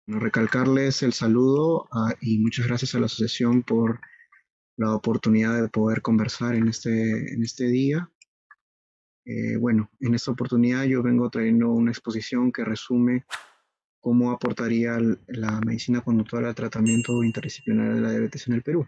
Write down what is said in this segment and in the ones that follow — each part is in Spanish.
Bueno, recalcarles el saludo y muchas gracias a la asociación por la oportunidad de poder conversar en este día. Bueno, en esta oportunidad yo vengo trayendo una exposición que resume cómo aportaría la medicina conductual al tratamiento interdisciplinar de la diabetes en el Perú.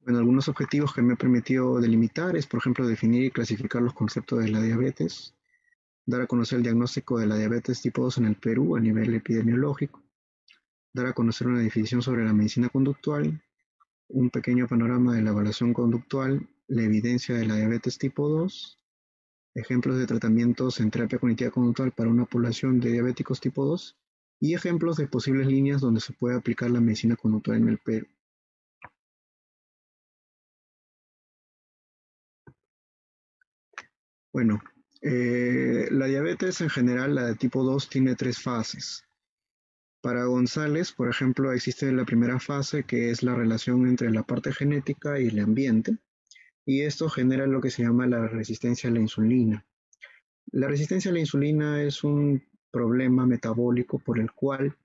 Bueno, algunos objetivos que me he permitido delimitar es, por ejemplo, definir y clasificar los conceptos de la diabetes, dar a conocer el diagnóstico de la diabetes tipo 2 en el Perú a nivel epidemiológico, dar a conocer una definición sobre la medicina conductual, un pequeño panorama de la evaluación conductual, la evidencia de la diabetes tipo 2, ejemplos de tratamientos en terapia cognitiva conductual para una población de diabéticos tipo 2 y ejemplos de posibles líneas donde se puede aplicar la medicina conductual en el Perú. Bueno, la diabetes en general, la de tipo 2, tiene tres fases. Para González, por ejemplo, existe la primera fase que es la relación entre la parte genética y el ambiente, y esto genera lo que se llama la resistencia a la insulina. La resistencia a la insulina es un problema metabólico por el cual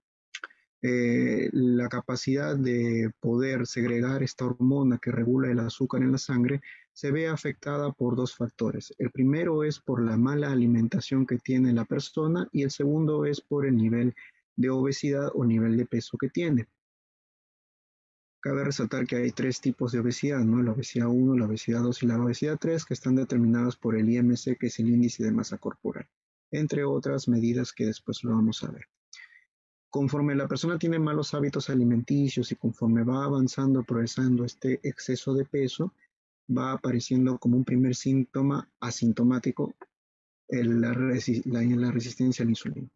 la capacidad de poder segregar esta hormona que regula el azúcar en la sangre se ve afectada por dos factores. El primero es por la mala alimentación que tiene la persona y el segundo es por el nivel de obesidad o nivel de peso que tiene. Cabe resaltar que hay tres tipos de obesidad, ¿no? La obesidad 1, la obesidad 2 y la obesidad 3, que están determinadas por el IMC, que es el índice de masa corporal, entre otras medidas que después lo vamos a ver. Conforme la persona tiene malos hábitos alimenticios y conforme va avanzando, progresando este exceso de peso, va apareciendo como un primer síntoma asintomático la resistencia a la insulina.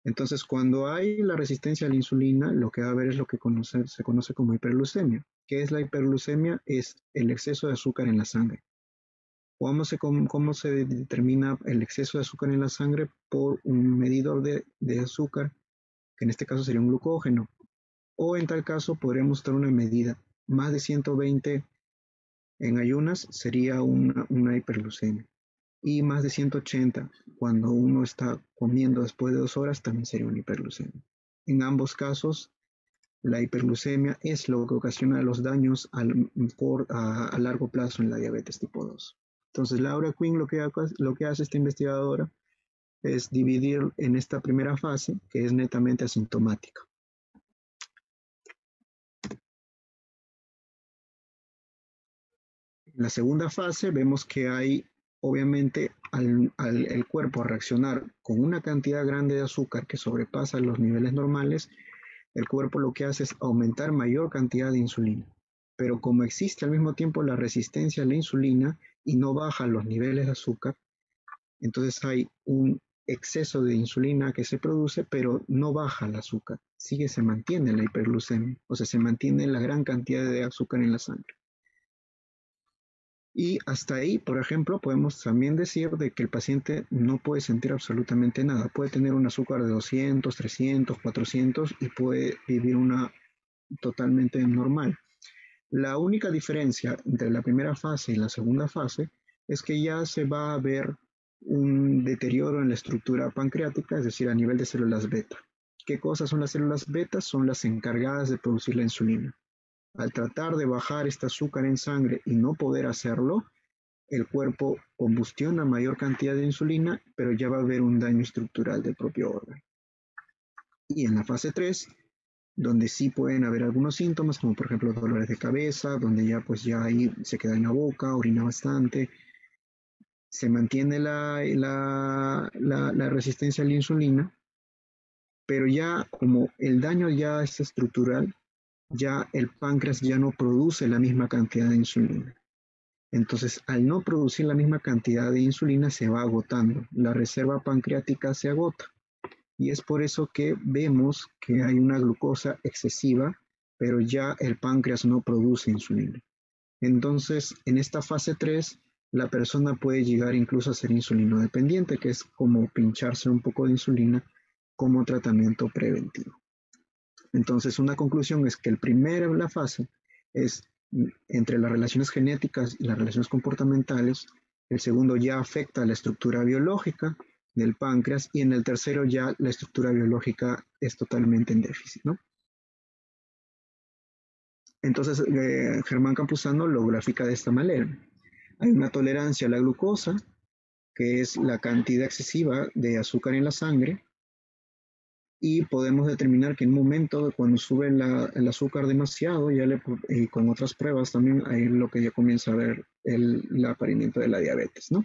Entonces, cuando hay la resistencia a la insulina, lo que va a haber es lo que se conoce como hiperglucemia. ¿Qué es la hiperglucemia? Es el exceso de azúcar en la sangre. ¿Cómo se determina el exceso de azúcar en la sangre? Por un medidor de azúcar, que en este caso sería un glucógeno. O en tal caso podríamos tener una medida. Más de 120 en ayunas sería una hiperglucemia. Y más de 180 cuando uno está comiendo después de 2 horas también sería una hiperglucemia. En ambos casos, la hiperglucemia es lo que ocasiona los daños a largo plazo en la diabetes tipo 2. Entonces, Laura Quinn lo que hace esta investigadora es dividir en esta primera fase, que es netamente asintomática. En la segunda fase vemos que hay, obviamente, el cuerpo a reaccionar con una cantidad grande de azúcar que sobrepasa los niveles normales, el cuerpo lo que hace es aumentar mayor cantidad de insulina. Pero como existe al mismo tiempo la resistencia a la insulina y no bajan los niveles de azúcar, entonces hay un exceso de insulina que se produce, pero no baja el azúcar, se mantiene la hiperglucemia, o sea, se mantiene la gran cantidad de azúcar en la sangre. Y hasta ahí, por ejemplo, podemos también decir de que el paciente no puede sentir absolutamente nada. Puede tener un azúcar de 200, 300, 400 y puede vivir una totalmente normal. La única diferencia entre la primera fase y la segunda fase es que ya se va a ver un deterioro en la estructura pancreática, es decir, a nivel de células beta. ¿Qué cosas son las células beta? Son las encargadas de producir la insulina. Al tratar de bajar este azúcar en sangre y no poder hacerlo, el cuerpo combustiona mayor cantidad de insulina, pero ya va a haber un daño estructural del propio órgano. Y en la fase 3, donde sí pueden haber algunos síntomas, como por ejemplo dolores de cabeza, donde ya ahí se queda en la boca, orina bastante, se mantiene la resistencia a la insulina, pero ya como el daño ya es estructural, ya el páncreas ya no produce la misma cantidad de insulina. Entonces, al no producir la misma cantidad de insulina, se va agotando. La reserva pancreática se agota. Y es por eso que vemos que hay una glucosa excesiva, pero ya el páncreas no produce insulina. Entonces, en esta fase 3, la persona puede llegar incluso a ser insulinodependiente, que es como pincharse un poco de insulina como tratamiento preventivo. Entonces, una conclusión es que la fase es entre las relaciones genéticas y las relaciones comportamentales. El segundo ya afecta a la estructura biológica del páncreas y en el tercero ya la estructura biológica es totalmente en déficit, ¿no? Entonces, Germán Campuzano lo grafica de esta manera. Hay una tolerancia a la glucosa, que es la cantidad excesiva de azúcar en la sangre, y podemos determinar que en un momento cuando sube el azúcar demasiado, y con otras pruebas también hay lo que ya comienza a ver el apareamiento de la diabetes, ¿no?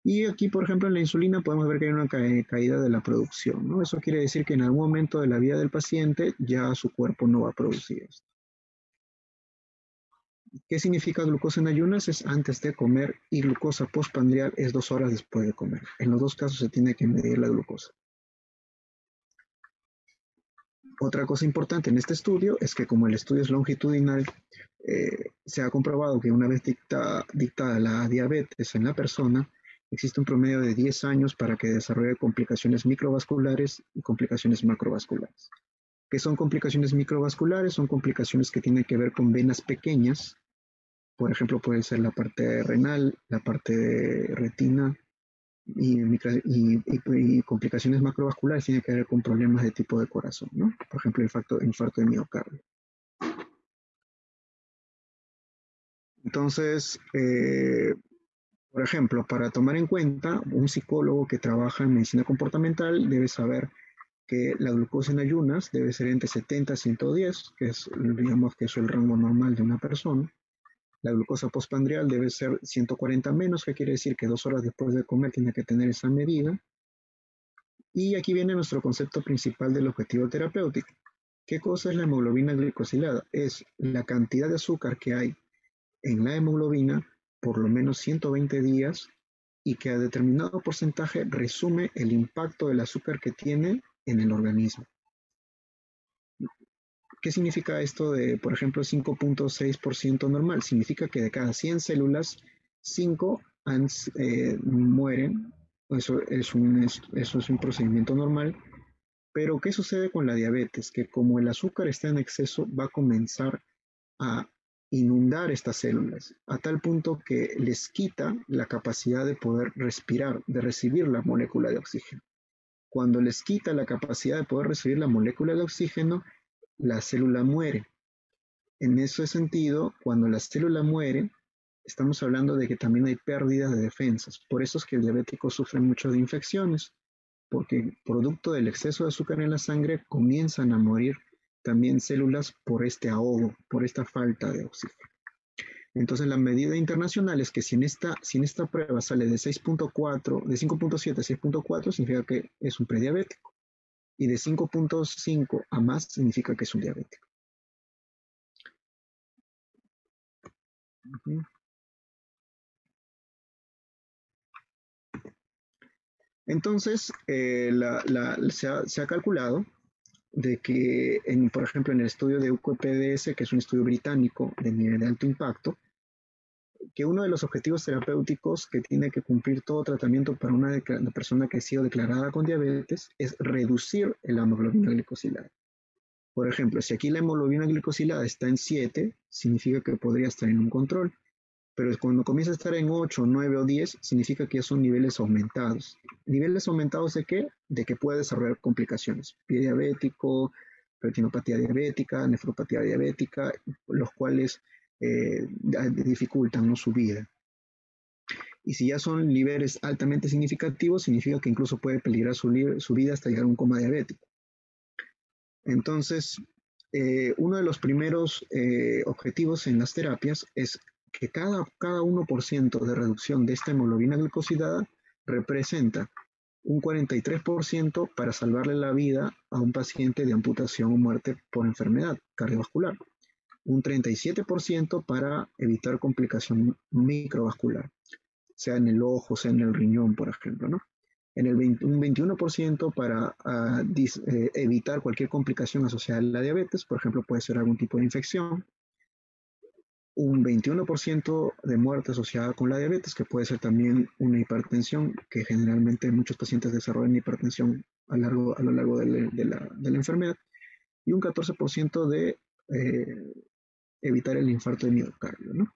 Y aquí, por ejemplo, en la insulina podemos ver que hay una caída de la producción, ¿no? Eso quiere decir que en algún momento de la vida del paciente ya su cuerpo no va a producir esto. ¿Qué significa glucosa en ayunas? Es antes de comer, y glucosa postprandial es 2 horas después de comer. En los dos casos se tiene que medir la glucosa. Otra cosa importante en este estudio es que como el estudio es longitudinal, se ha comprobado que una vez dictada la diabetes en la persona, existe un promedio de 10 años para que desarrolle complicaciones microvasculares y complicaciones macrovasculares. ¿Qué son complicaciones microvasculares? Son complicaciones que tienen que ver con venas pequeñas. Por ejemplo, puede ser la parte renal, la parte de retina, y complicaciones macrovasculares tienen que ver con problemas de tipo de corazón, ¿no? Por ejemplo, infarto de miocardio. Entonces, por ejemplo, para tomar en cuenta, un psicólogo que trabaja en medicina comportamental debe saber que la glucosa en ayunas debe ser entre 70 y 110, que es, digamos, que es el rango normal de una persona. La glucosa postprandial debe ser 140 menos, que quiere decir que 2 horas después de comer tiene que tener esa medida. Y aquí viene nuestro concepto principal del objetivo terapéutico. ¿Qué cosa es la hemoglobina glicosilada? Es la cantidad de azúcar que hay en la hemoglobina por lo menos 120 días y que a determinado porcentaje resume el impacto del azúcar que tiene en el organismo. ¿Qué significa esto de, por ejemplo, 5.6% normal? Significa que de cada 100 células, 5 mueren. Eso es un procedimiento normal. Pero, ¿qué sucede con la diabetes? Que como el azúcar está en exceso, va a comenzar a inundar estas células, a tal punto que les quita la capacidad de poder respirar, de recibir la molécula de oxígeno. Cuando les quita la capacidad de poder recibir la molécula de oxígeno, la célula muere. En ese sentido, cuando la célula muere, estamos hablando de que también hay pérdidas de defensas. Por eso es que el diabético sufre mucho de infecciones, porque producto del exceso de azúcar en la sangre comienzan a morir también células por este ahogo, por esta falta de oxígeno. Entonces la medida internacional es que si en esta prueba sale de 6.4, de 5.7 a 6.4, significa que es un prediabético. Y de 5.5 a más significa que es un diabético. Entonces, se ha calculado de que, por ejemplo, en el estudio de UQPDS, que es un estudio británico de nivel de alto impacto, que uno de los objetivos terapéuticos que tiene que cumplir todo tratamiento para una persona que ha sido declarada con diabetes es reducir la hemoglobina glicosilada. Por ejemplo, si aquí la hemoglobina glicosilada está en 7, significa que podría estar en un control. Pero cuando comienza a estar en 8, 9 o 10, significa que ya son niveles aumentados. ¿Niveles aumentados de qué? De que puede desarrollar complicaciones. Pie diabético, retinopatía diabética, nefropatía diabética, los cuales dificultan, ¿no?, su vida. Y si ya son niveles altamente significativos, significa que incluso puede peligrar su vida hasta llegar a un coma diabético. Entonces, uno de los primeros objetivos en las terapias es que cada 1% de reducción de esta hemoglobina glicosilada representa un 43% para salvarle la vida a un paciente de amputación o muerte por enfermedad cardiovascular, un 37% para evitar complicación microvascular, sea en el ojo, sea en el riñón, por ejemplo, ¿no? Un 21% para evitar cualquier complicación asociada a la diabetes, por ejemplo, puede ser algún tipo de infección, un 21% de muerte asociada con la diabetes, que puede ser también una hipertensión, que generalmente muchos pacientes desarrollan hipertensión a lo largo de la enfermedad y un 14% de evitar el infarto de miocardio, ¿no?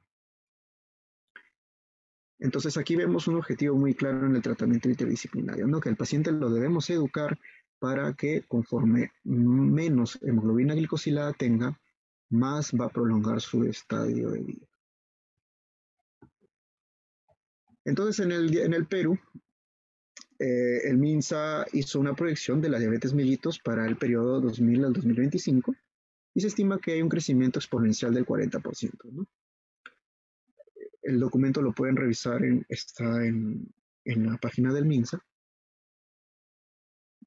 Entonces aquí vemos un objetivo muy claro en el tratamiento interdisciplinario, ¿no? Que al paciente lo debemos educar para que conforme menos hemoglobina glicosilada tenga, más va a prolongar su estadio de vida. Entonces en el Perú, el MINSA hizo una proyección de la diabetes mellitus para el periodo 2000 al 2025 y se estima que hay un crecimiento exponencial del 40%, ¿no? El documento lo pueden revisar, está en la página del MINSA.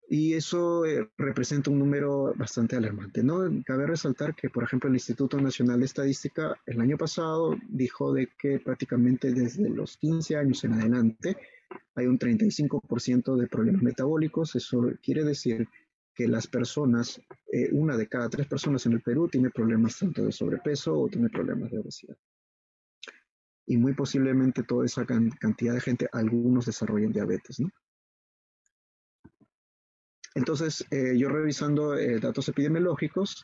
Y eso representa un número bastante alarmante, ¿no? Cabe resaltar que, por ejemplo, el Instituto Nacional de Estadística el año pasado dijo de que prácticamente desde los 15 años en adelante hay un 35% de problemas metabólicos. Eso quiere decir que las personas, una de cada tres personas en el Perú tiene problemas tanto de sobrepeso o tiene problemas de obesidad. Y muy posiblemente toda esa cantidad de gente, algunos desarrollen diabetes, ¿no? Entonces, yo revisando datos epidemiológicos,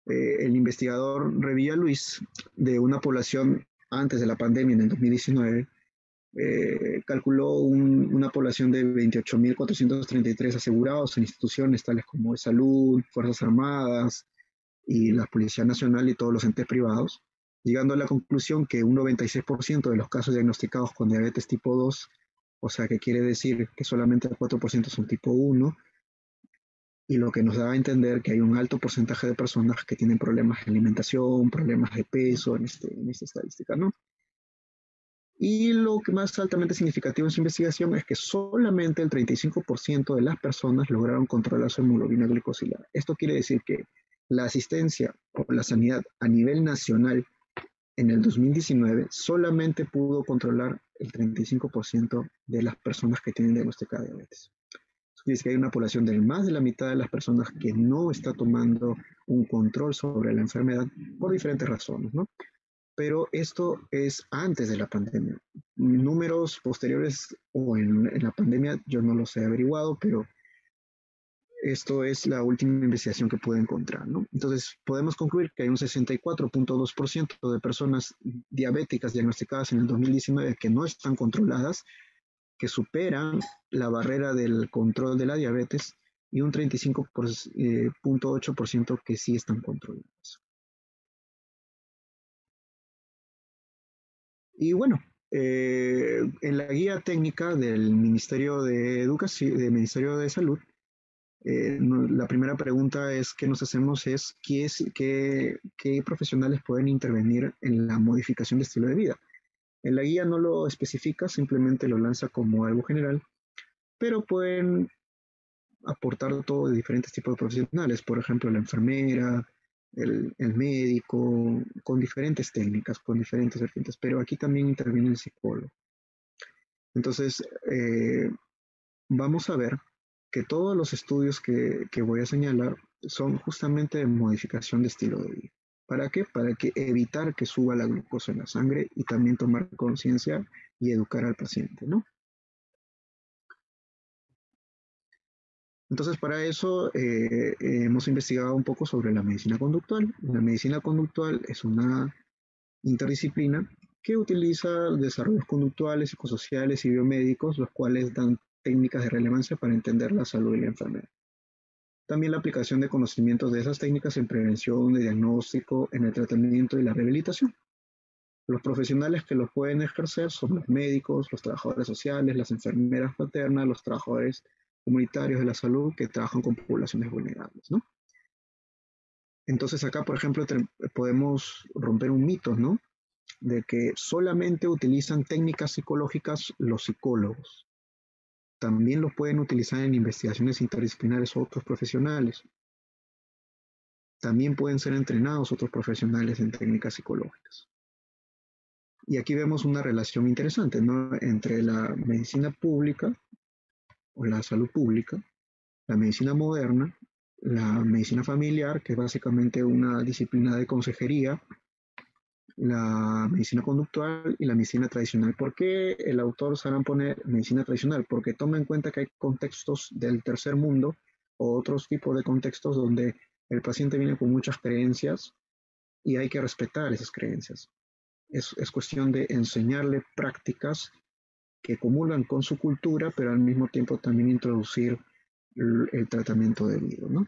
el investigador Revilla Luis, de una población antes de la pandemia, en el 2019, calculó una población de 28.433 asegurados en instituciones tales como de salud, Fuerzas Armadas y la Policía Nacional y todos los entes privados, llegando a la conclusión que un 96% de los casos diagnosticados con diabetes tipo 2, o sea que quiere decir que solamente el 4% son tipo 1, y lo que nos da a entender que hay un alto porcentaje de personas que tienen problemas de alimentación, problemas de peso en esta estadística, ¿no? Y lo que más altamente significativo en su investigación es que solamente el 35% de las personas lograron controlar su hemoglobina glicosilada. Esto quiere decir que la asistencia o la sanidad a nivel nacional en el 2019 solamente pudo controlar el 35% de las personas que tienen diagnosticada diabetes. Es que hay una población de más de la mitad de las personas que no está tomando un control sobre la enfermedad por diferentes razones, ¿no? Pero esto es antes de la pandemia. Números posteriores o en la pandemia yo no los he averiguado, pero esto es la última investigación que pude encontrar, ¿no? Entonces podemos concluir que hay un 64.2% de personas diabéticas diagnosticadas en el 2019 que no están controladas, que superan la barrera del control de la diabetes y un 35.8% que sí están controlados. Y bueno, en la guía técnica del Ministerio de Educación, del Ministerio de Salud, la primera pregunta es que nos hacemos es qué profesionales pueden intervenir en la modificación de estilo de vida. En la guía no lo especifica, simplemente lo lanza como algo general, pero pueden aportar todo de diferentes tipos de profesionales, por ejemplo, la enfermera, el médico, con diferentes técnicas, con diferentes vertientes, pero aquí también interviene el psicólogo. Entonces, vamos a ver que todos los estudios que voy a señalar son justamente de modificación de estilo de vida. ¿Para qué? Para que evitar que suba la glucosa en la sangre y también tomar conciencia y educar al paciente, ¿no? Entonces, para eso hemos investigado un poco sobre la medicina conductual. La medicina conductual es una interdisciplina que utiliza desarrollos conductuales, psicosociales y biomédicos, los cuales dan técnicas de relevancia para entender la salud y la enfermedad. También la aplicación de conocimientos de esas técnicas en prevención, de diagnóstico, en el tratamiento y la rehabilitación. Los profesionales que los pueden ejercer son los médicos, los trabajadores sociales, las enfermeras paternas, los trabajadores comunitarios de la salud que trabajan con poblaciones vulnerables, ¿no? Entonces acá, por ejemplo, podemos romper un mito, ¿no? De que solamente utilizan técnicas psicológicas los psicólogos. También los pueden utilizar en investigaciones interdisciplinares otros profesionales. También pueden ser entrenados otros profesionales en técnicas psicológicas. Y aquí vemos una relación interesante, ¿no? Entre la medicina pública o la salud pública, la medicina moderna, la medicina familiar, que es básicamente una disciplina de consejería la medicina conductual y la medicina tradicional. ¿Por qué el autor sabrá poner medicina tradicional? Porque toma en cuenta que hay contextos del tercer mundo o otros tipos de contextos donde el paciente viene con muchas creencias y hay que respetar esas creencias. Es cuestión de enseñarle prácticas que comulgan con su cultura, pero al mismo tiempo también introducir el tratamiento debido, ¿no?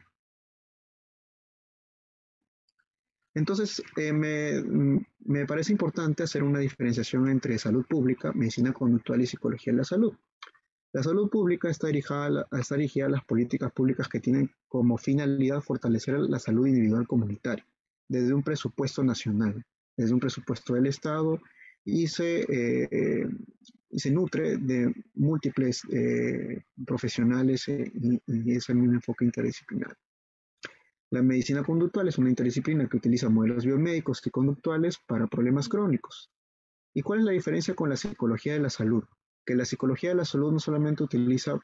Entonces, me parece importante hacer una diferenciación entre salud pública, medicina conductual y psicología de la salud. La salud pública está dirigida a las políticas públicas que tienen como finalidad fortalecer la salud individual comunitaria desde un presupuesto nacional, desde un presupuesto del Estado y se nutre de múltiples profesionales y es el mismo enfoque interdisciplinar. La medicina conductual es una interdisciplina que utiliza modelos biomédicos y conductuales para problemas crónicos. ¿Y cuál es la diferencia con la psicología de la salud? Que la psicología de la salud no solamente utiliza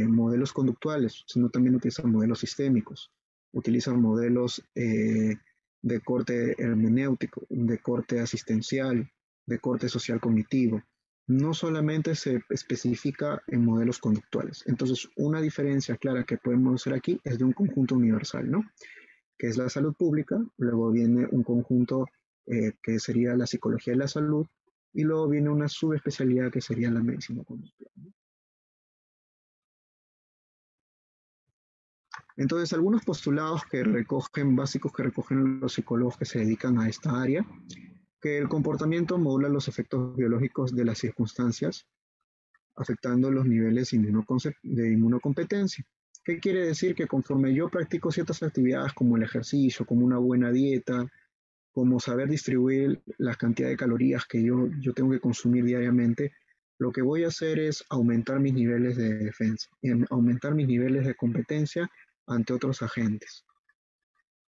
modelos conductuales, sino también utiliza modelos sistémicos, utiliza modelos de corte hermenéutico, de corte asistencial, de corte social cognitivo. No solamente se especifica en modelos conductuales. Entonces, una diferencia clara que podemos hacer aquí es de un conjunto universal, ¿no? Que es la salud pública, luego viene un conjunto que sería la psicología de la salud, y luego viene una subespecialidad que sería la medicina conductual. Entonces, algunos postulados básicos que recogen los psicólogos que se dedican a esta área, que el comportamiento modula los efectos biológicos de las circunstancias, afectando los niveles de inmunocompetencia. ¿Qué quiere decir? Que conforme yo practico ciertas actividades como el ejercicio, como una buena dieta, como saber distribuir la cantidad de calorías que yo tengo que consumir diariamente, lo que voy a hacer es aumentar mis niveles de defensa, aumentar mis niveles de competencia ante otros agentes.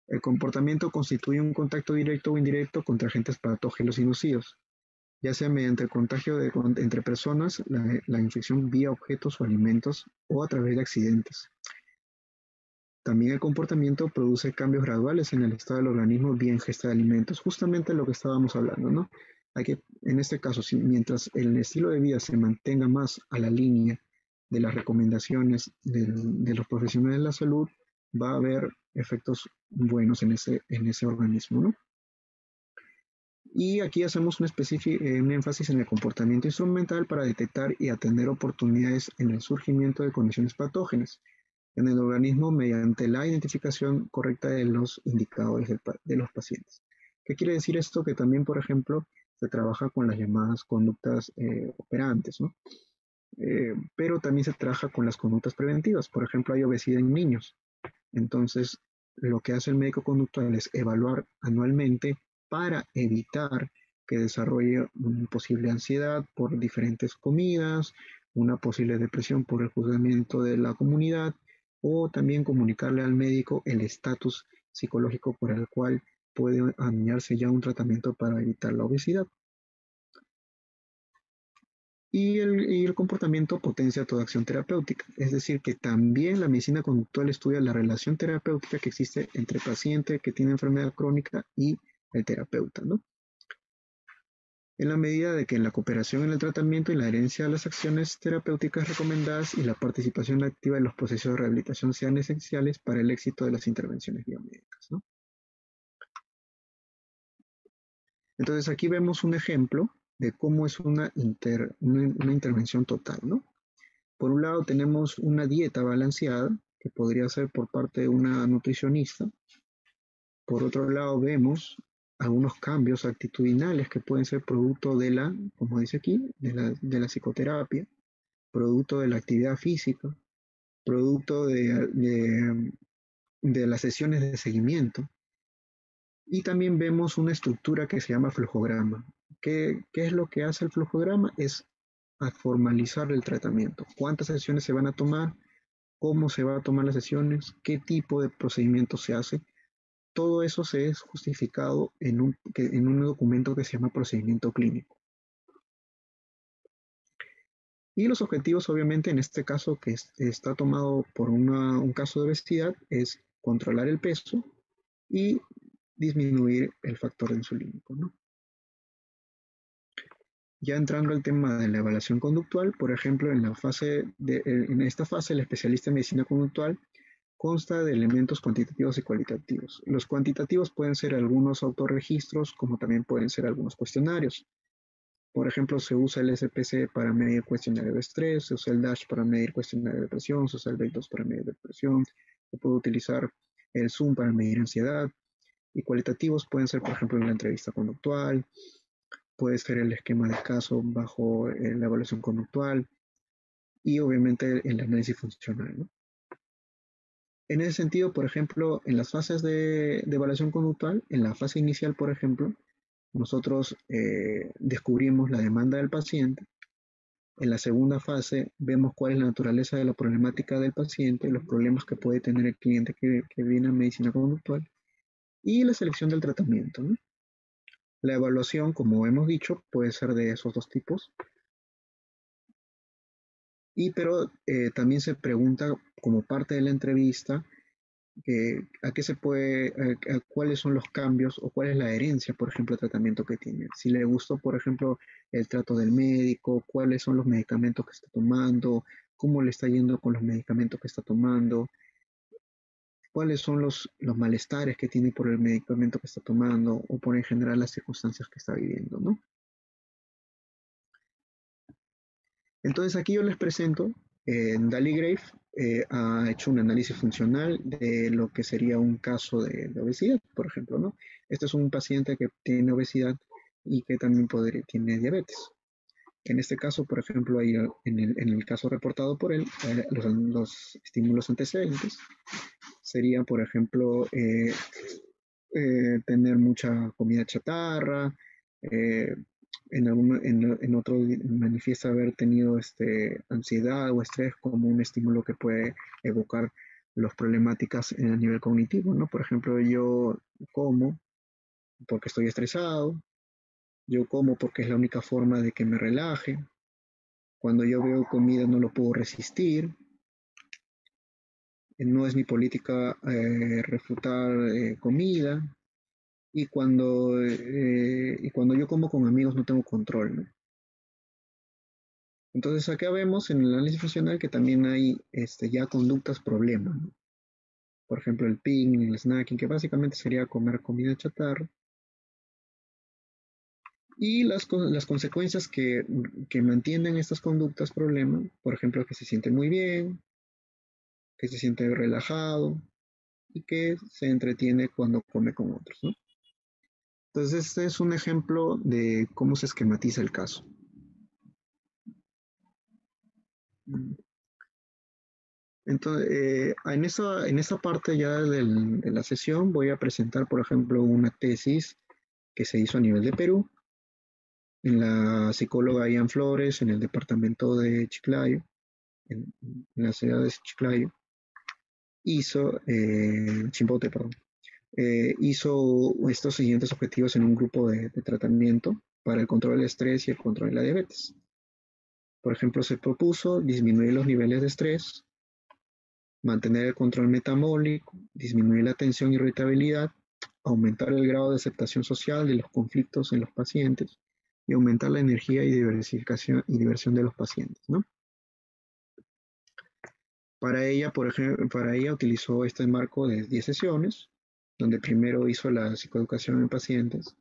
El comportamiento constituye un contacto directo o indirecto contra agentes patógenos y nocivos, ya sea mediante el contagio entre personas, la infección vía objetos o alimentos o a través de accidentes. También el comportamiento produce cambios graduales en el estado del organismo vía ingesta de alimentos, justamente lo que estábamos hablando, ¿no? Hay que, en este caso, mientras el estilo de vida se mantenga más a la línea de las recomendaciones de los profesionales de la salud, va a haber efectos buenos en ese organismo, ¿no? Y aquí hacemos un énfasis en el comportamiento instrumental para detectar y atender oportunidades en el surgimiento de condiciones patógenas en el organismo mediante la identificación correcta de los indicadores de los pacientes. ¿Qué quiere decir esto? Que también, por ejemplo, se trabaja con las llamadas conductas operantes, ¿no? Pero también se trabaja con las conductas preventivas. Por ejemplo, hay obesidad en niños. Entonces, lo que hace el médico conductual es evaluar anualmente para evitar que desarrolle una posible ansiedad por diferentes comidas, una posible depresión por el juzgamiento de la comunidad, o también comunicarle al médico el estatus psicológico por el cual puede anunciarse ya un tratamiento para evitar la obesidad. Y el comportamiento potencia toda acción terapéutica, es decir, que también la medicina conductual estudia la relación terapéutica que existe entre el paciente que tiene enfermedad crónica y el terapeuta, ¿no? En la medida de que la cooperación en el tratamiento y la adherencia a las acciones terapéuticas recomendadas y la participación activa en los procesos de rehabilitación sean esenciales para el éxito de las intervenciones biomédicas, ¿no? Entonces aquí vemos un ejemplo de cómo es una intervención total, ¿no? Por un lado tenemos una dieta balanceada, que podría ser por parte de una nutricionista. Por otro lado vemos algunos cambios actitudinales que pueden ser producto de como dice aquí, de la psicoterapia, producto de la actividad física, producto de las sesiones de seguimiento. Y también vemos una estructura que se llama flujograma. ¿Qué es lo que hace el flujograma? Es a formalizar el tratamiento. ¿Cuántas sesiones se van a tomar? ¿Cómo se van a tomar las sesiones? ¿Qué tipo de procedimiento se hace? Todo eso se es justificado en un documento que se llama procedimiento clínico. Y los objetivos, obviamente, en este caso que está tomado por un caso de obesidad, es controlar el peso y disminuir el factor insulínico, ¿no? Ya entrando al tema de la evaluación conductual, por ejemplo, en esta fase, el especialista en medicina conductual consta de elementos cuantitativos y cualitativos. Los cuantitativos pueden ser algunos autorregistros, como también pueden ser algunos cuestionarios. Por ejemplo, se usa el SPC para medir cuestionario de estrés, se usa el DASH para medir cuestionario de depresión, se usa el BEC2 para medir depresión, se puede utilizar el Zoom para medir ansiedad, y cualitativos pueden ser, por ejemplo, la entrevista conductual, puede ser el esquema de caso bajo la evaluación conductual y obviamente el análisis funcional, ¿no? En ese sentido, por ejemplo, en las fases de evaluación conductual, en la fase inicial, por ejemplo, nosotros descubrimos la demanda del paciente. En la segunda fase vemos cuál es la naturaleza de la problemática del paciente, los problemas que puede tener el cliente que viene a medicina conductual y la selección del tratamiento, ¿no? La evaluación, como hemos dicho, puede ser de esos dos tipos, pero también se pregunta como parte de la entrevista a qué se puede, a cuáles son los cambios o cuál es la herencia, por ejemplo, el tratamiento que tiene. Si le gustó, por ejemplo, el trato del médico, cuáles son los medicamentos que está tomando, cómo le está yendo con los medicamentos que está tomando, cuáles son los malestares que tiene por el medicamento que está tomando o por en general las circunstancias que está viviendo, ¿no? Entonces aquí yo les presento, Dali Grave ha hecho un análisis funcional de lo que sería un caso de obesidad, por ejemplo, ¿no? Este es un paciente que tiene obesidad y que también tiene diabetes. En este caso, por ejemplo, en el caso reportado por él, los estímulos antecedentes serían, por ejemplo, tener mucha comida chatarra, eh, en otro manifiesta haber tenido ansiedad o estrés como un estímulo que puede evocar las problemáticas a nivel cognitivo, ¿no? Por ejemplo, yo como porque estoy estresado, yo como porque es la única forma de que me relaje, cuando yo veo comida no lo puedo resistir, no es mi política refutar comida, y cuando yo como con amigos no tengo control, ¿no? Entonces acá vemos en el análisis funcional que también hay ya conductas problemas, ¿no? Por ejemplo, el picnic, el snacking, que básicamente sería comer comida chatarra. Y las consecuencias que mantienen estas conductas problemas, por ejemplo, que se siente muy bien, que se siente relajado y que se entretiene cuando come con otros, ¿no? Entonces este es un ejemplo de cómo se esquematiza el caso. Entonces, en esa parte ya de la sesión voy a presentar, por ejemplo, una tesis que se hizo a nivel de Perú, en la psicóloga Ian Flores, en el departamento de Chiclayo, en la ciudad de Chiclayo, Chimbote, perdón, hizo estos siguientes objetivos en un grupo de tratamiento para el control del estrés y el control de la diabetes. Por ejemplo, se propuso disminuir los niveles de estrés, mantener el control metabólico, disminuir la tensión y irritabilidad, aumentar el grado de aceptación social de los conflictos en los pacientes y aumentar la energía y diversificación y diversión de los pacientes, ¿no? Para ella, por ejemplo, para ella utilizó este marco de 10 sesiones, donde primero hizo la psicoeducación en pacientes,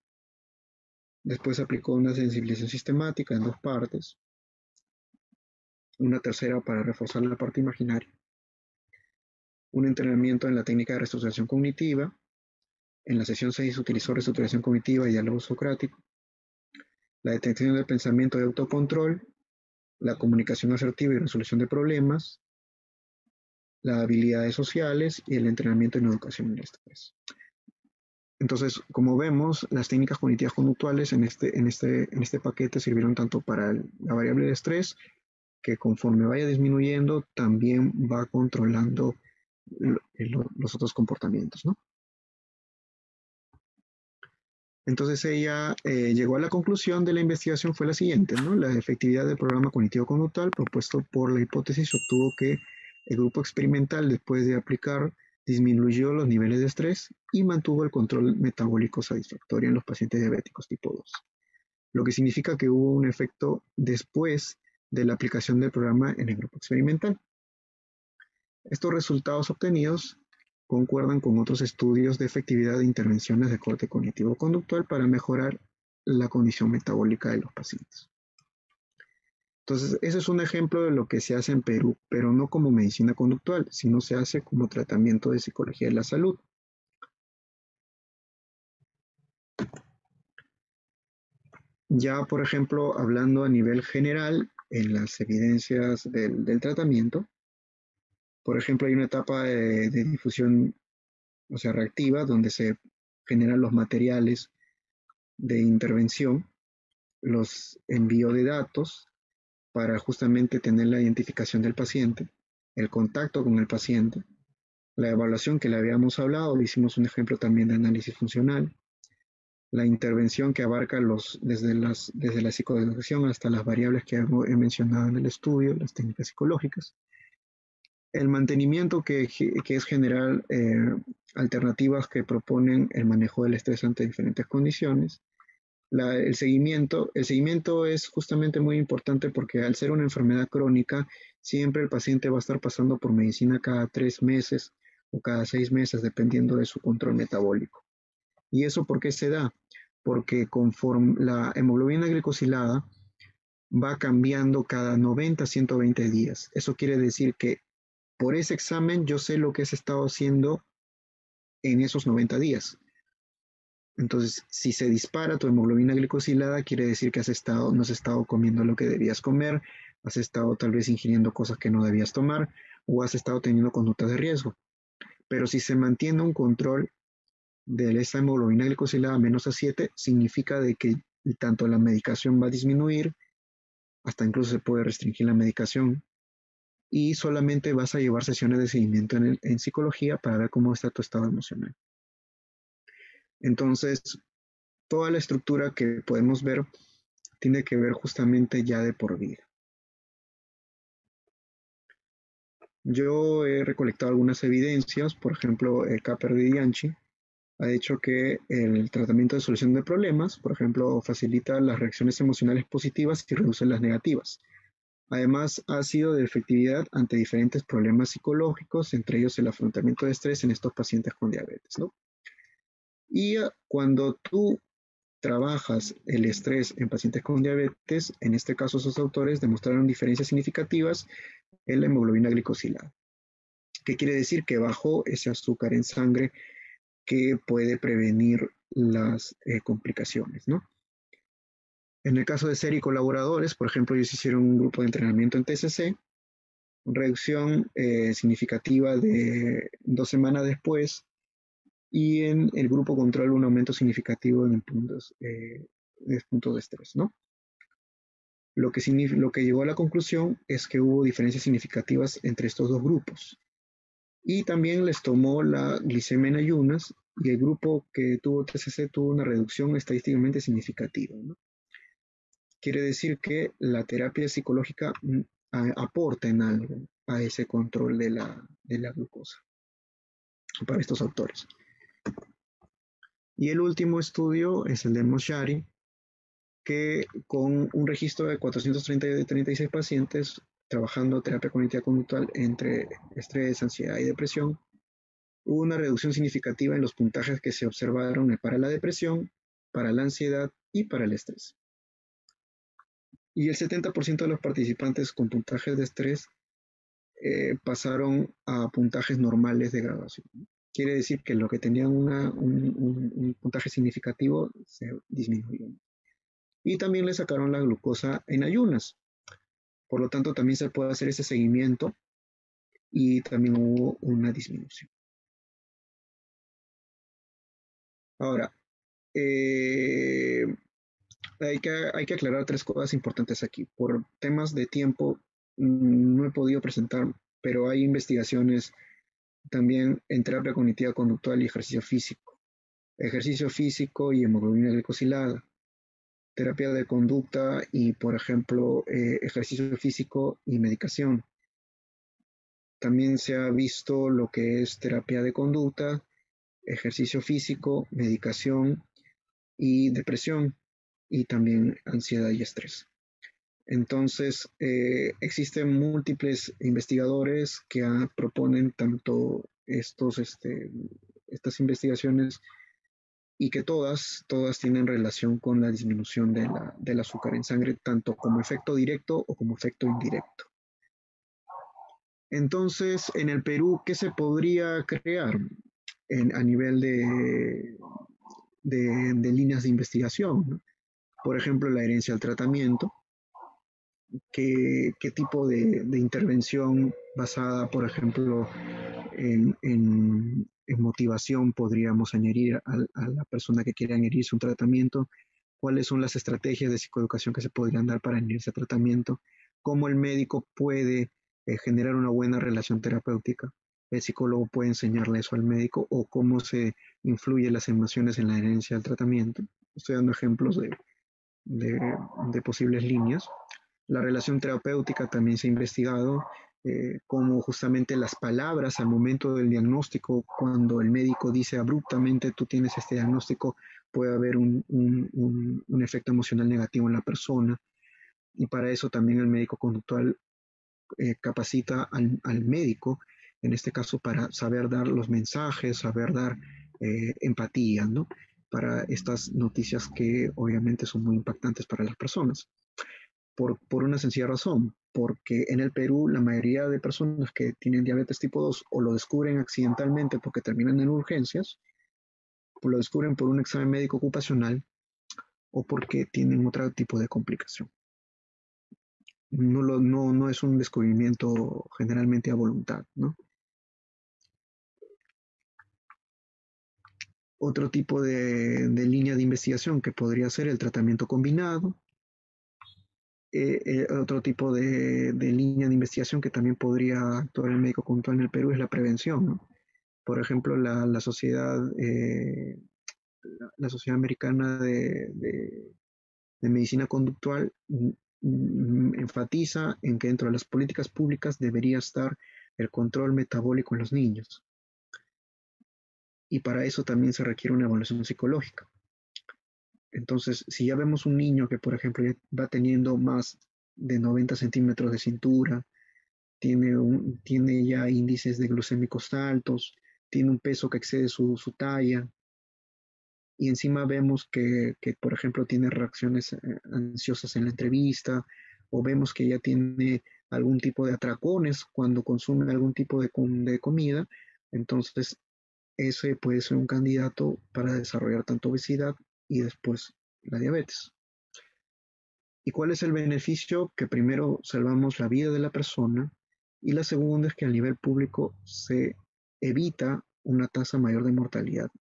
después aplicó una sensibilización sistemática en dos partes, una tercera para reforzar la parte imaginaria, un entrenamiento en la técnica de reestructuración cognitiva. En la sesión 6 utilizó reestructuración cognitiva y diálogo socrático, la detección del pensamiento de autocontrol, la comunicación asertiva y resolución de problemas, las habilidades sociales y el entrenamiento en educación en el estrés. Entonces, como vemos, las técnicas cognitivas conductuales en este paquete sirvieron tanto para la variable de estrés, que conforme vaya disminuyendo, también va controlando los otros comportamientos, ¿no? Entonces ella llegó a la conclusión de la investigación fue la siguiente, ¿no? La efectividad del programa cognitivo-conductual propuesto por la hipótesis obtuvo que el grupo experimental, después de aplicar, disminuyó los niveles de estrés y mantuvo el control metabólico satisfactorio en los pacientes diabéticos tipo 2. lo que significa que hubo un efecto después de la aplicación del programa en el grupo experimental. Estos resultados obtenidos concuerdan con otros estudios de efectividad de intervenciones de corte cognitivo-conductual para mejorar la condición metabólica de los pacientes. Entonces, ese es un ejemplo de lo que se hace en Perú, pero no como medicina conductual, sino se hace como tratamiento de psicología de la salud. Ya, por ejemplo, hablando a nivel general en las evidencias del tratamiento, por ejemplo, hay una etapa de difusión, o sea, reactiva, donde se generan los materiales de intervención, los envío de datos para justamente tener la identificación del paciente, el contacto con el paciente, la evaluación que le habíamos hablado, hicimos un ejemplo también de análisis funcional, la intervención que abarca desde la psicoeducación hasta las variables que he mencionado en el estudio, las técnicas psicológicas, el mantenimiento que es generar alternativas que proponen el manejo del estrés ante diferentes condiciones. El seguimiento es justamente muy importante porque al ser una enfermedad crónica, siempre el paciente va a estar pasando por medicina cada 3 meses o cada 6 meses, dependiendo de su control metabólico. ¿Y eso por qué se da? Porque conforme la hemoglobina glicosilada va cambiando cada 90 a 120 días. Eso quiere decir que por ese examen yo sé lo que has estado haciendo en esos 90 días. Entonces, si se dispara tu hemoglobina glicosilada, quiere decir que no has estado comiendo lo que debías comer, has estado tal vez ingiriendo cosas que no debías tomar o has estado teniendo conductas de riesgo. Pero si se mantiene un control de esa hemoglobina glicosilada menos a 7, significa de que tanto la medicación va a disminuir, hasta incluso se puede restringir la medicación, y solamente vas a llevar sesiones de seguimiento en psicología para ver cómo está tu estado emocional. Entonces, toda la estructura que podemos ver tiene que ver justamente ya de por vida. Yo he recolectado algunas evidencias, por ejemplo, Capper de Bianchi ha dicho que el tratamiento de solución de problemas, por ejemplo, facilita las reacciones emocionales positivas y reduce las negativas. Además, ha sido de efectividad ante diferentes problemas psicológicos, entre ellos el afrontamiento de estrés en estos pacientes con diabetes, ¿no? Y cuando tú trabajas el estrés en pacientes con diabetes, en este caso sus autores demostraron diferencias significativas en la hemoglobina glicosilada. ¿Qué quiere decir? Que bajó ese azúcar en sangre que puede prevenir las complicaciones, ¿no? En el caso de serie y colaboradores, por ejemplo, ellos hicieron un grupo de entrenamiento en TCC, reducción significativa de 2 semanas después, y en el grupo control un aumento significativo en puntos de estrés, ¿no? Lo que llevó a la conclusión es que hubo diferencias significativas entre estos dos grupos. Y también les tomó la glicemia en ayunas y el grupo que tuvo TCC tuvo una reducción estadísticamente significativa, ¿no? Quiere decir que la terapia psicológica aporta en algo a ese control de la glucosa para estos autores. Y el último estudio es el de Moshari, que con un registro de 436 pacientes trabajando terapia cognitiva conductual entre estrés, ansiedad y depresión, hubo una reducción significativa en los puntajes que se observaron para la depresión, para la ansiedad y para el estrés. Y el 70% de los participantes con puntajes de estrés pasaron a puntajes normales de graduación. Quiere decir que lo que tenían un puntaje significativo se disminuyó. Y también le sacaron la glucosa en ayunas. Por lo tanto, también se puede hacer ese seguimiento y también hubo una disminución. Ahora, hay que aclarar 3 cosas importantes aquí. Por temas de tiempo, no he podido presentar, pero hay investigaciones también en terapia cognitiva conductual y ejercicio físico. Ejercicio físico y hemoglobina glicosilada. Terapia de conducta y, por ejemplo, ejercicio físico y medicación. También se ha visto lo que es terapia de conducta, ejercicio físico, medicación y depresión. y también ansiedad y estrés. Entonces, existen múltiples investigadores que proponen tanto estas investigaciones y que todas tienen relación con la disminución del azúcar en sangre, tanto como efecto directo o como efecto indirecto. Entonces, en el Perú, ¿qué se podría crear a nivel de líneas de investigación, ¿no? Por ejemplo, la herencia al tratamiento, qué tipo de intervención basada, por ejemplo, en motivación podríamos añadir a la persona que quiere añadirse un tratamiento, cuáles son las estrategias de psicoeducación que se podrían dar para añadirse a tratamiento, cómo el médico puede generar una buena relación terapéutica, el psicólogo puede enseñarle eso al médico, o cómo se influyen las emociones en la herencia del tratamiento. Estoy dando ejemplos de posibles líneas. La relación terapéutica también se ha investigado, cómo justamente las palabras al momento del diagnóstico, cuando el médico dice abruptamente tú tienes este diagnóstico, puede haber un efecto emocional negativo en la persona. Y para eso también el médico conductual capacita al médico, en este caso para saber dar los mensajes, saber dar empatía, ¿no? Para estas noticias que obviamente son muy impactantes para las personas. Por una sencilla razón, porque en el Perú la mayoría de personas que tienen diabetes tipo 2 o lo descubren accidentalmente porque terminan en urgencias, o lo descubren por un examen médico ocupacional o porque tienen otro tipo de complicación. No es un descubrimiento generalmente a voluntad, ¿no? Otro tipo de línea de investigación que podría ser el tratamiento combinado. Otro tipo de línea de investigación que también podría actuar el médico conductual en el Perú es la prevención, ¿no? Por ejemplo, la sociedad, la Sociedad Americana de Medicina Conductual enfatiza en que dentro de las políticas públicas debería estar el control metabólico en los niños. Y para eso también se requiere una evaluación psicológica. Entonces, si ya vemos un niño que, por ejemplo, ya va teniendo más de 90 centímetros de cintura, tiene ya índices de glucémicos altos, tiene un peso que excede su talla, y encima vemos que, por ejemplo, tiene reacciones ansiosas en la entrevista, o vemos que ya tiene algún tipo de atracones cuando consume algún tipo de comida, entonces ese puede ser un candidato para desarrollar tanto obesidad y después la diabetes. ¿Y cuál es el beneficio? Que primero salvamos la vida de la persona y la segunda es que a nivel público se evita una tasa mayor de mortalidad.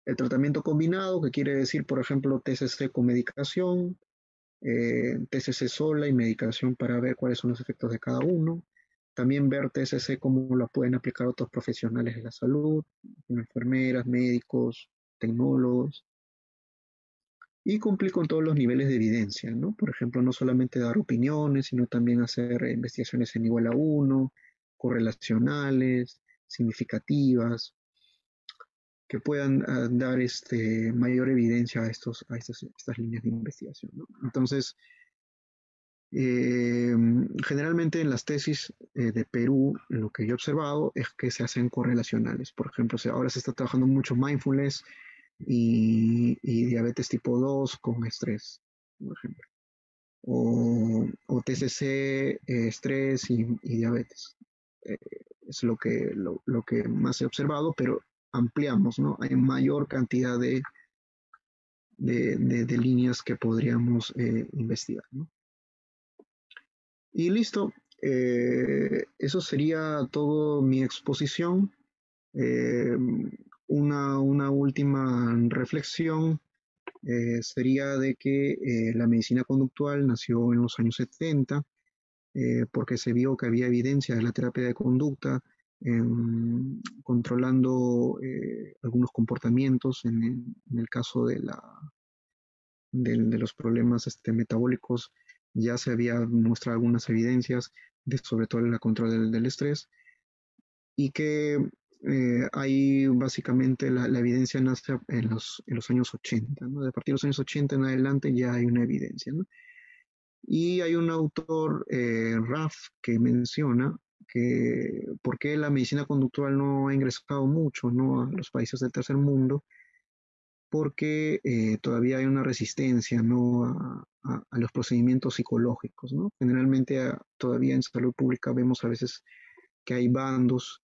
El tratamiento combinado, que quiere decir, por ejemplo, TCC con medicación, TCC sola y medicación para ver cuáles son los efectos de cada uno. También ver TCC cómo lo pueden aplicar otros profesionales de la salud, enfermeras, médicos, tecnólogos, y cumplir con todos los niveles de evidencia, ¿no? Por ejemplo, no solamente dar opiniones, sino también hacer investigaciones en igual a uno, correlacionales, significativas, que puedan dar mayor evidencia estas líneas de investigación, ¿no? Entonces, eh, generalmente en las tesis de Perú, lo que yo he observado es que se hacen correlacionales. Por ejemplo, ahora se está trabajando mucho mindfulness y diabetes tipo 2 con estrés, por ejemplo. O TCC, estrés y diabetes. Eh, es lo que más he observado, pero ampliamos, ¿no? Hay mayor cantidad de líneas que podríamos investigar, ¿no? Y listo. Eso sería todo mi exposición. Eh, una última reflexión sería de que la medicina conductual nació en los años 70 porque se vio que había evidencia de la terapia de conducta controlando algunos comportamientos en el caso de los problemas metabólicos. Ya se había mostrado algunas evidencias sobre todo el control del estrés y que Ahí básicamente la evidencia nace en los años 80, ¿no? A partir de los años 80 en adelante ya hay una evidencia, ¿no? Y hay un autor, Raff, que menciona que por qué la medicina conductual no ha ingresado mucho, ¿no?, a los países del tercer mundo, porque todavía hay una resistencia, ¿no?, a los procedimientos psicológicos, ¿no? Generalmente todavía en salud pública vemos a veces que hay bandos,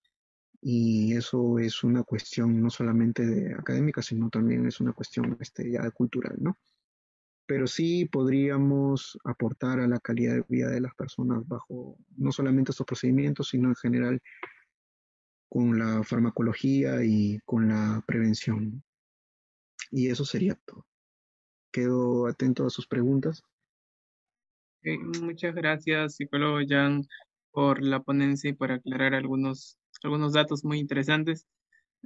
y eso es una cuestión no solamente académica, sino también es una cuestión ya cultural, ¿no? Pero sí podríamos aportar a la calidad de vida de las personas bajo no solamente estos procedimientos, sino en general con la farmacología y con la prevención. Y eso sería todo. Quedo atento a sus preguntas. Muchas gracias, psicólogo Jan, por la ponencia y por aclarar algunos datos muy interesantes.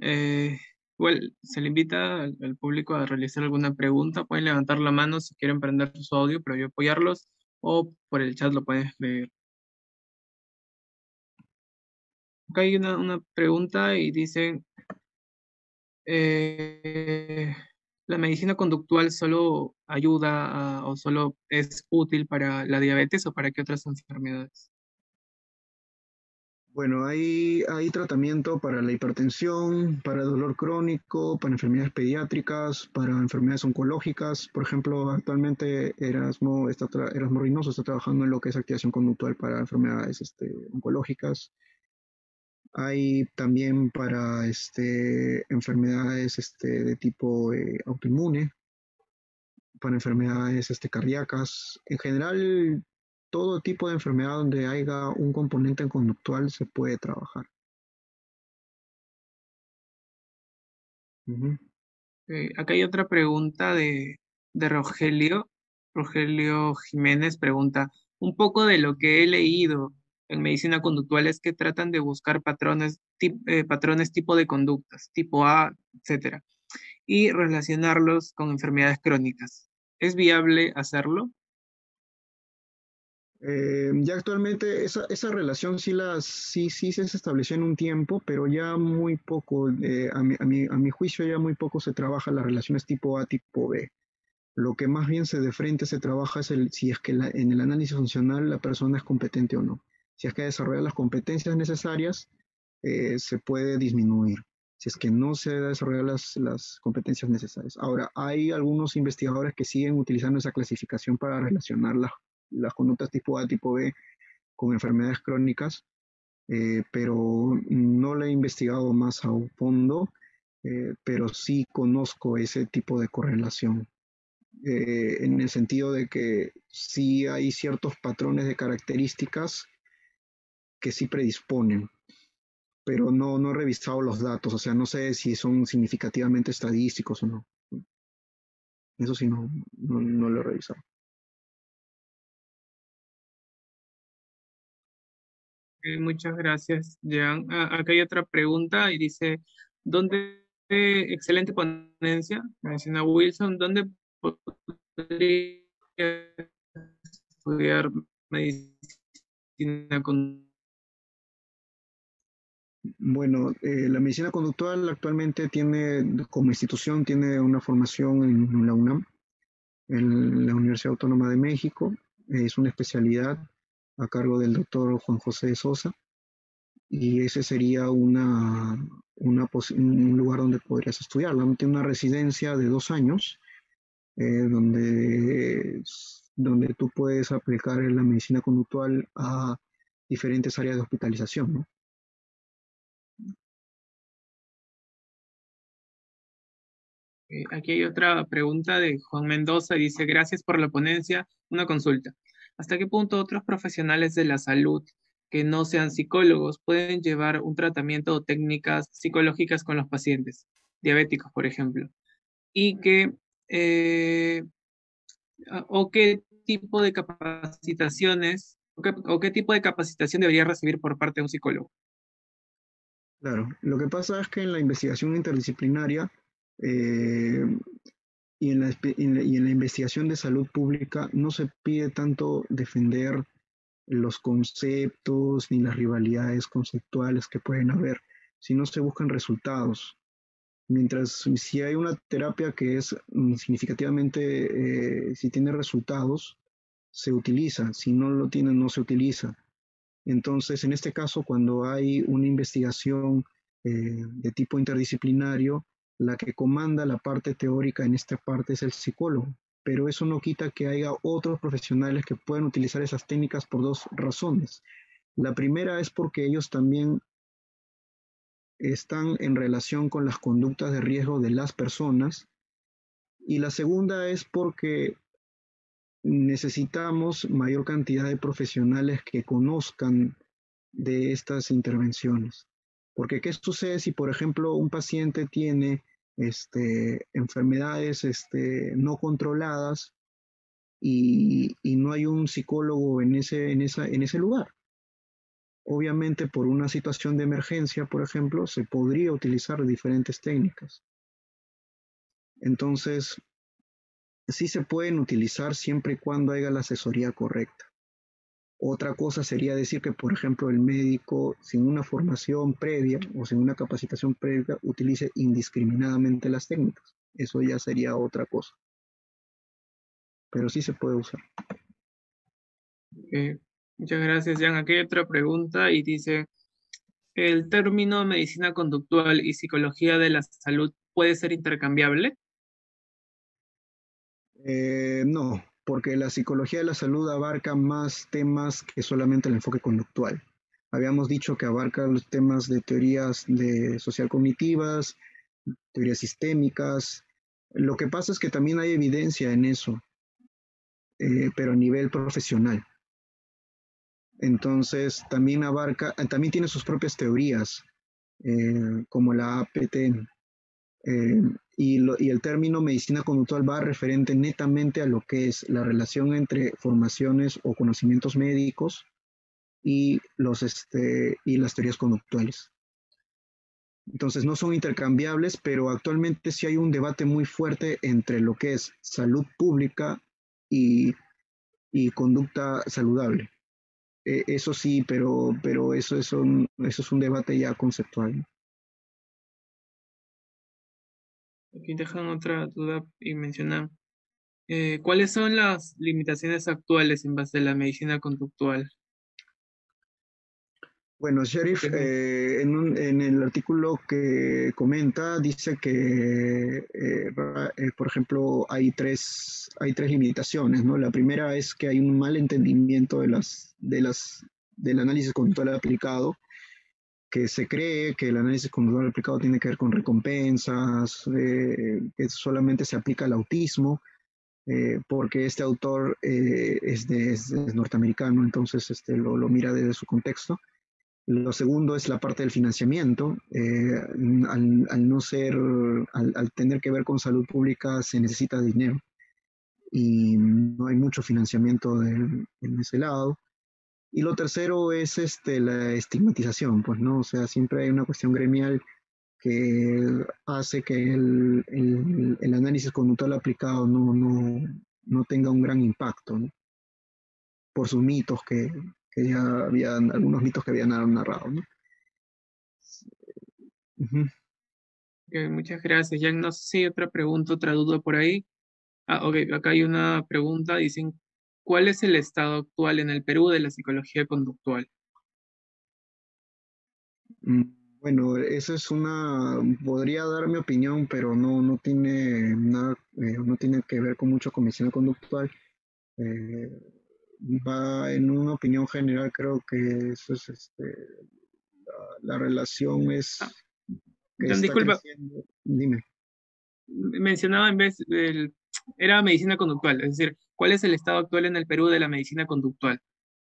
Eh, Igual, se le invita al público a realizar alguna pregunta. Pueden levantar la mano si quieren prender su audio para yo apoyarlos, o por el chat lo pueden escribir. Acá hay una pregunta y dice, eh, ¿la medicina conductual solo ayuda o solo es útil para la diabetes o para qué otras enfermedades? Bueno, hay tratamiento para la hipertensión, para dolor crónico, para enfermedades pediátricas, para enfermedades oncológicas. Por ejemplo, actualmente Erasmo Reynoso está trabajando en lo que es activación conductual para enfermedades oncológicas. Hay también para enfermedades de tipo autoinmune, para enfermedades cardíacas. En general, todo tipo de enfermedad donde haya un componente conductual se puede trabajar. Ujú. Acá hay otra pregunta de Rogelio. Rogelio Jiménez pregunta, un poco de lo que he leído en medicina conductual es que tratan de buscar patrones tipo de conductas, tipo A, etcétera, y relacionarlos con enfermedades crónicas. ¿Es viable hacerlo? Ya actualmente esa relación sí se estableció en un tiempo, pero ya muy poco, a mi juicio ya muy poco se trabaja las relaciones tipo A, tipo B. Lo que más bien de frente se trabaja es si es que en el análisis funcional la persona es competente o no. Si es que desarrolla las competencias necesarias, se puede disminuir. Si es que no se desarrollan las competencias necesarias. Ahora, hay algunos investigadores que siguen utilizando esa clasificación para relacionar las conductas tipo A, tipo B con enfermedades crónicas, pero no la he investigado más a fondo, pero sí conozco ese tipo de correlación, en el sentido de que sí hay ciertos patrones de características que sí predisponen, pero no he revisado los datos, o sea, no sé si son significativamente estadísticos o no. Eso sí, no lo he revisado. Muchas gracias, Jan. Acá hay otra pregunta y dice, ¿dónde, excelente ponencia, menciona Wilson, ¿dónde podría estudiar medicina con... Bueno, la medicina conductual actualmente tiene, como institución, tiene una formación en la UNAM, en la Universidad Autónoma de México. Es una especialidad a cargo del doctor Juan José de Sosa, y ese sería un lugar donde podrías estudiarla. Tiene una residencia de 2 años, donde tú puedes aplicar la medicina conductual a diferentes áreas de hospitalización, ¿no? Aquí hay otra pregunta de Juan Mendoza, dice, gracias por la ponencia, una consulta. ¿Hasta qué punto otros profesionales de la salud que no sean psicólogos pueden llevar un tratamiento o técnicas psicológicas con los pacientes, diabéticos, por ejemplo? Y eh, o qué tipo de capacitaciones, o qué tipo de capacitación debería recibir por parte de un psicólogo. Claro, lo que pasa es que en la investigación interdisciplinaria, eh, y en la investigación de salud pública no se pide tanto defender los conceptos ni las rivalidades conceptuales que pueden haber, si no se buscan resultados. Mientras si hay una terapia que es significativamente, si tiene resultados, se utiliza, si no lo tiene, no se utiliza. Entonces, en este caso, cuando hay una investigación de tipo interdisciplinario, la que comanda la parte teórica en esta parte es el psicólogo, pero eso no quita que haya otros profesionales que puedan utilizar esas técnicas por dos razones. La primera es porque ellos también están en relación con las conductas de riesgo de las personas, y la segunda es porque necesitamos mayor cantidad de profesionales que conozcan de estas intervenciones. Porque ¿qué sucede si, por ejemplo, un paciente tiene enfermedades no controladas y no hay un psicólogo en ese lugar? Obviamente, por una situación de emergencia, por ejemplo, se podría utilizar diferentes técnicas. Entonces, sí se pueden utilizar siempre y cuando haya la asesoría correcta. Otra cosa sería decir que, por ejemplo, el médico sin una formación previa o sin una capacitación previa utilice indiscriminadamente las técnicas. Eso ya sería otra cosa. Pero sí se puede usar. Muchas gracias, Jan. Aquí hay otra pregunta y dice, ¿el término medicina conductual y psicología de la salud puede ser intercambiable? No, porque la psicología de la salud abarca más temas que solamente el enfoque conductual. Habíamos dicho que abarca los temas de teorías de social cognitivas, teorías sistémicas. Lo que pasa es que también hay evidencia en eso, pero a nivel profesional. Entonces también abarca, también tiene sus propias teorías, como la APT, y el término medicina conductual va referente netamente a lo que es la relación entre formaciones o conocimientos médicos y, y las teorías conductuales. Entonces no son intercambiables, pero actualmente sí hay un debate muy fuerte entre lo que es salud pública y, y conducta saludable. Eso sí, pero eso es un debate ya conceptual. Aquí dejan otra duda y mencionan, ¿cuáles son las limitaciones actuales en base a la medicina conductual? Bueno, Sheriff, en el artículo que comenta, dice que, por ejemplo, hay tres limitaciones, ¿no? La primera es que hay un mal entendimiento del análisis conductual aplicado, que se cree que el análisis conductual aplicado tiene que ver con recompensas, que solamente se aplica al autismo, porque este autor es norteamericano, entonces lo mira desde su contexto. Lo segundo es la parte del financiamiento. Al no ser, al tener que ver con salud pública, se necesita dinero y no hay mucho financiamiento en ese lado. Y lo tercero es la estigmatización, pues, ¿no? O sea, siempre hay una cuestión gremial que hace que el análisis conductual aplicado no tenga un gran impacto, ¿no? Por sus mitos que ya habían, algunos mitos que habían narrado, ¿no? Ujú. Muchas gracias, Jan. No sé si hay otra pregunta, otra duda por ahí. Ah, ok, acá hay una pregunta. Dicen, ¿cuál es el estado actual en el Perú de la psicología conductual? Mm, Bueno, esa es podría dar mi opinión, pero no tiene nada, no tiene que ver con mucho con medicina conductual. Eh, Va en una opinión general, creo que eso es, la relación Ah, es que Jan, está disculpa, creciendo. Dime. mencionaba en vez del... Era medicina conductual, es decir, ¿cuál es el estado actual en el Perú de la medicina conductual?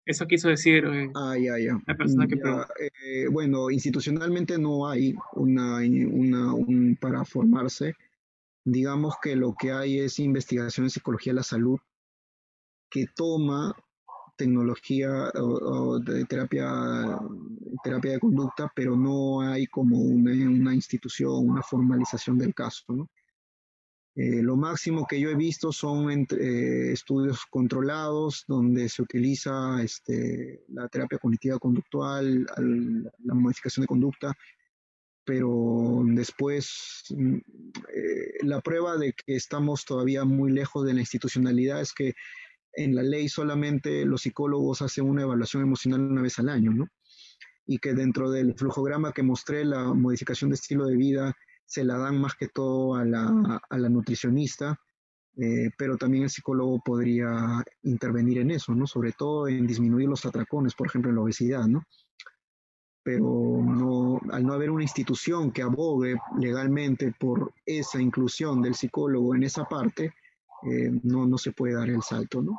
Eso quiso decir Ah, ya, ya. la persona que Ya, pregunta. bueno, institucionalmente no hay para formarse. Digamos que lo que hay es investigación en psicología de la salud que toma tecnología o de terapia de conducta, pero no hay como una institución, una formalización del caso, ¿no? Lo máximo que yo he visto son estudios controlados donde se utiliza la terapia cognitiva conductual, la modificación de conducta, pero después la prueba de que estamos todavía muy lejos de la institucionalidad es que en la ley solamente los psicólogos hacen una evaluación emocional una vez al año, ¿no? Y que dentro del flujograma que mostré, la modificación de estilo de vida se la dan más que todo a la nutricionista, pero también el psicólogo podría intervenir en eso, ¿no? Sobre todo en disminuir los atracones, por ejemplo, en la obesidad, ¿no? Pero no, al no haber una institución que abogue legalmente por esa inclusión del psicólogo en esa parte, no se puede dar el salto, ¿no?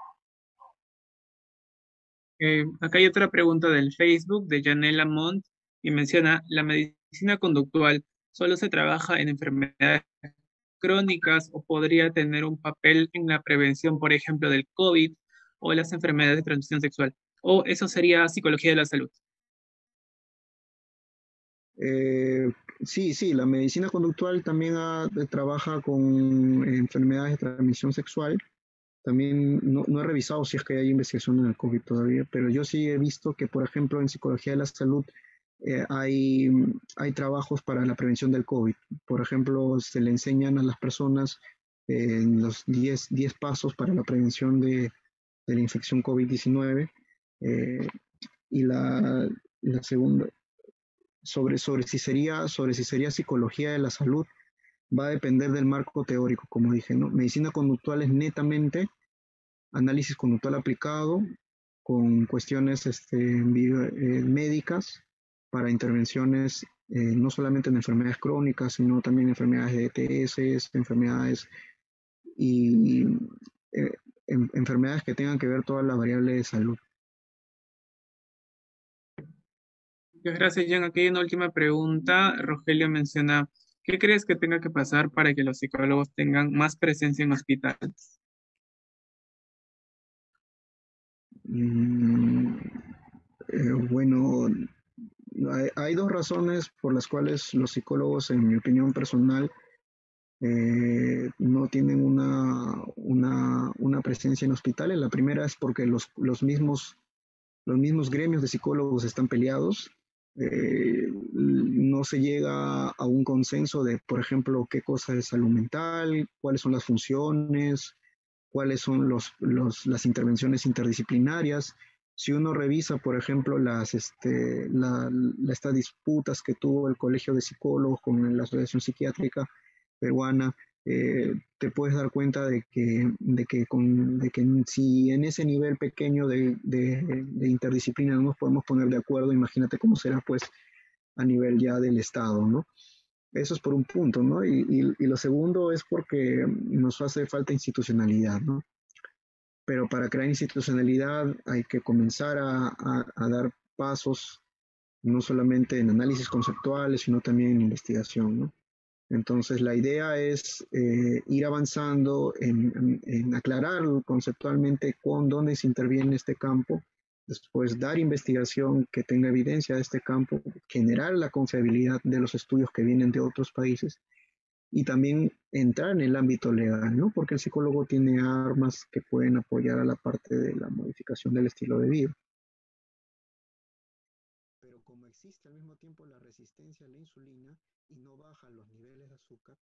Acá hay otra pregunta del Facebook de Janela Mont y menciona, ¿la medicina conductual solo se trabaja en enfermedades crónicas o podría tener un papel en la prevención, por ejemplo, del COVID o las enfermedades de transmisión sexual? ¿O eso sería psicología de la salud? Eh, sí, sí, la medicina conductual también trabaja con enfermedades de transmisión sexual. También no he revisado si es que hay investigación en el COVID todavía, pero yo sí he visto que, por ejemplo, en psicología de la salud hay trabajos para la prevención del COVID. Por ejemplo, se le enseñan a las personas los 10 pasos para la prevención de la infección COVID-19. eh, y la segunda, sobre si sería psicología de la salud, va a depender del marco teórico, como dije, ¿no? Medicina conductual es netamente análisis conductual aplicado con cuestiones médicas para intervenciones no solamente en enfermedades crónicas, sino también enfermedades de ETS, enfermedades y eh, enfermedades que tengan que ver todas las variables de salud. Muchas gracias, Jan. Aquí hay una última pregunta. Rogelio menciona, ¿qué crees que tenga que pasar para que los psicólogos tengan más presencia en hospitales? Mm, bueno, hay dos razones por las cuales los psicólogos, en mi opinión personal, no tienen una presencia en hospitales. La primera es porque los mismos gremios de psicólogos están peleados. No se llega a un consenso de, por ejemplo, qué cosa es salud mental, cuáles son las funciones, cuáles son las intervenciones interdisciplinarias. Si uno revisa, por ejemplo, estas disputas que tuvo el Colegio de Psicólogos con la Asociación Psiquiátrica Peruana, te puedes dar cuenta de que si en ese nivel pequeño de interdisciplina no nos podemos poner de acuerdo, imagínate cómo será pues a nivel ya del Estado, ¿no? Eso es por un punto, ¿no? Y lo segundo es porque nos hace falta institucionalidad, ¿no? Pero para crear institucionalidad hay que comenzar a dar pasos, no solamente en análisis conceptuales, sino también en investigación, ¿no? Entonces, la idea es ir avanzando en aclarar conceptualmente con dónde se interviene este campo, después dar investigación que tenga evidencia de este campo, generar la confiabilidad de los estudios que vienen de otros países y también entrar en el ámbito legal, ¿no? Porque el psicólogo tiene armas que pueden apoyar a la parte de la modificación del estilo de vida. Pero como existe al mismo tiempo la resistencia a la insulina y no bajan los niveles de azúcar,